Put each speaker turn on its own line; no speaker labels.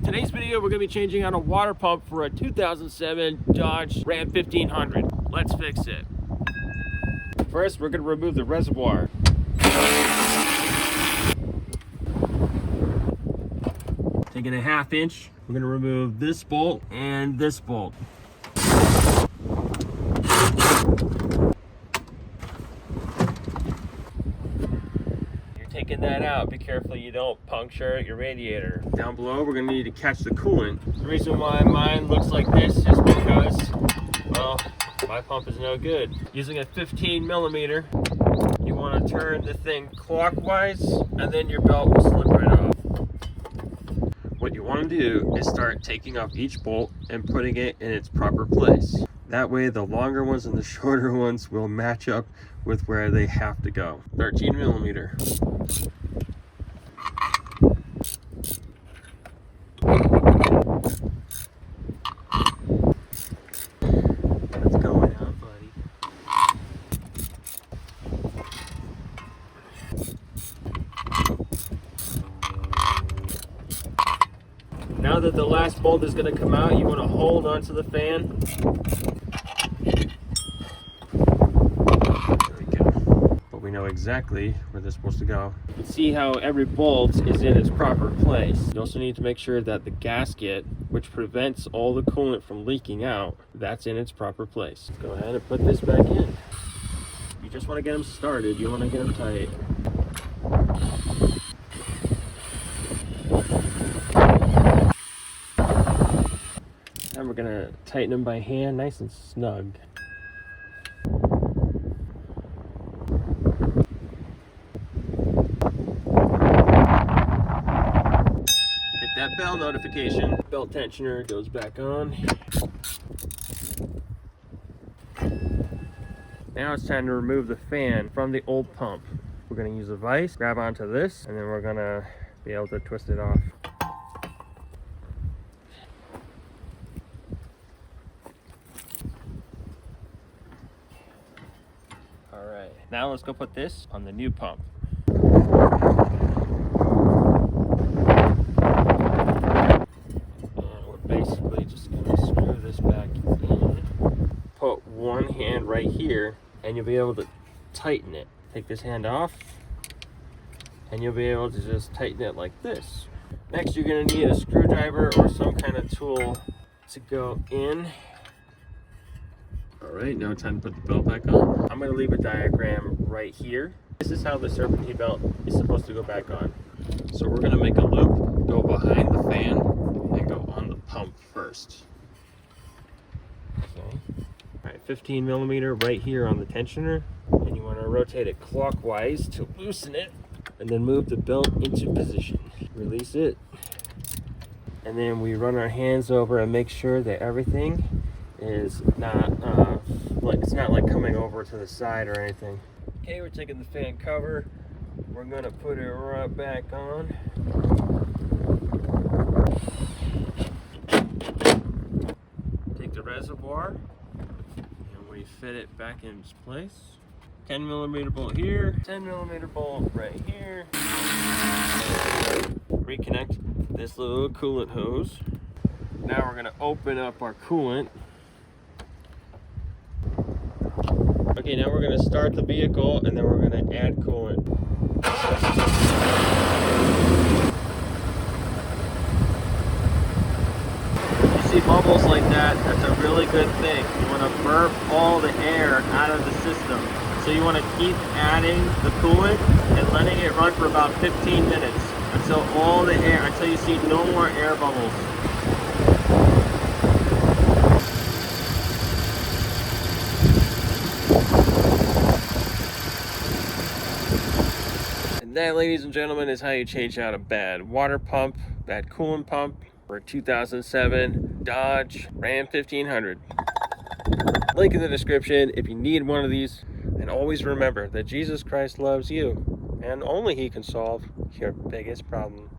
Today's video, we're going to be changing out a water pump for a 2007 Dodge Ram 1500. Let's fix it. First, we're going to remove the reservoir. Taking a 1/2 inch, we're going to remove this bolt and this bolt. Taking that out, be careful you don't puncture your radiator. Down below, we're going to need to catch the coolant. The reason why mine looks like this is because, well, my pump is no good. Using a 15 millimeter, you want to turn the thing clockwise, and then your belt will slip right off. What you want to do is start taking off each bolt and putting it in its proper place. That way, the longer ones and the shorter ones will match up with where they have to go. 13 millimeter. What's going on, buddy? Now that the last bolt is going to come out, you want to hold onto the fan. We know exactly where they're supposed to go. You can see how every bolt is in its proper place. You also need to make sure that the gasket, which prevents all the coolant from leaking out, that's in its proper place. Go ahead and put this back in. You just want to get them started. You want to get them tight. Now we're going to tighten them by hand, nice and snug. That bell notification, belt tensioner goes back on. Now it's time to remove the fan from the old pump. We're going to use a vise, grab onto this, and then we're going to be able to twist it off. All right, now let's go put this on the new pump. Put one hand right here and you'll be able to tighten it. Take this hand off and you'll be able to just tighten it like this. Next, you're going to need a screwdriver or some kind of tool to go in. All right, now time to put the belt back on. I'm going to leave a diagram right here. This is how the serpentine belt is supposed to go back on. So we're going to make a loop, go behind the fan, and go on the pump first. Okay. All right, 15 millimeter right here on the tensioner, and you want to rotate it clockwise to loosen it, and then move the belt into position. Release it, and then we run our hands over and make sure that everything is not it's not like coming over to the side or anything. Okay, we're taking the fan cover. We're gonna put it right back on. Take the reservoir and we fit it back in its place. 10 millimeter bolt here, 10 millimeter bolt right here. Reconnect this little coolant hose. Now we're gonna open up our coolant. Okay, now we're gonna start the vehicle and then we're gonna add coolant. See bubbles like that, that's a really good thing. You want to burp all the air out of the system. So you want to keep adding the coolant and letting it run for about 15 minutes until you see no more air bubbles. And that, ladies and gentlemen, is how you change out a bad water pump, bad coolant pump, for a 2007 Dodge Ram 1500. Link in the description if you need one of these. And always remember that Jesus Christ loves you, and only He can solve your biggest problem.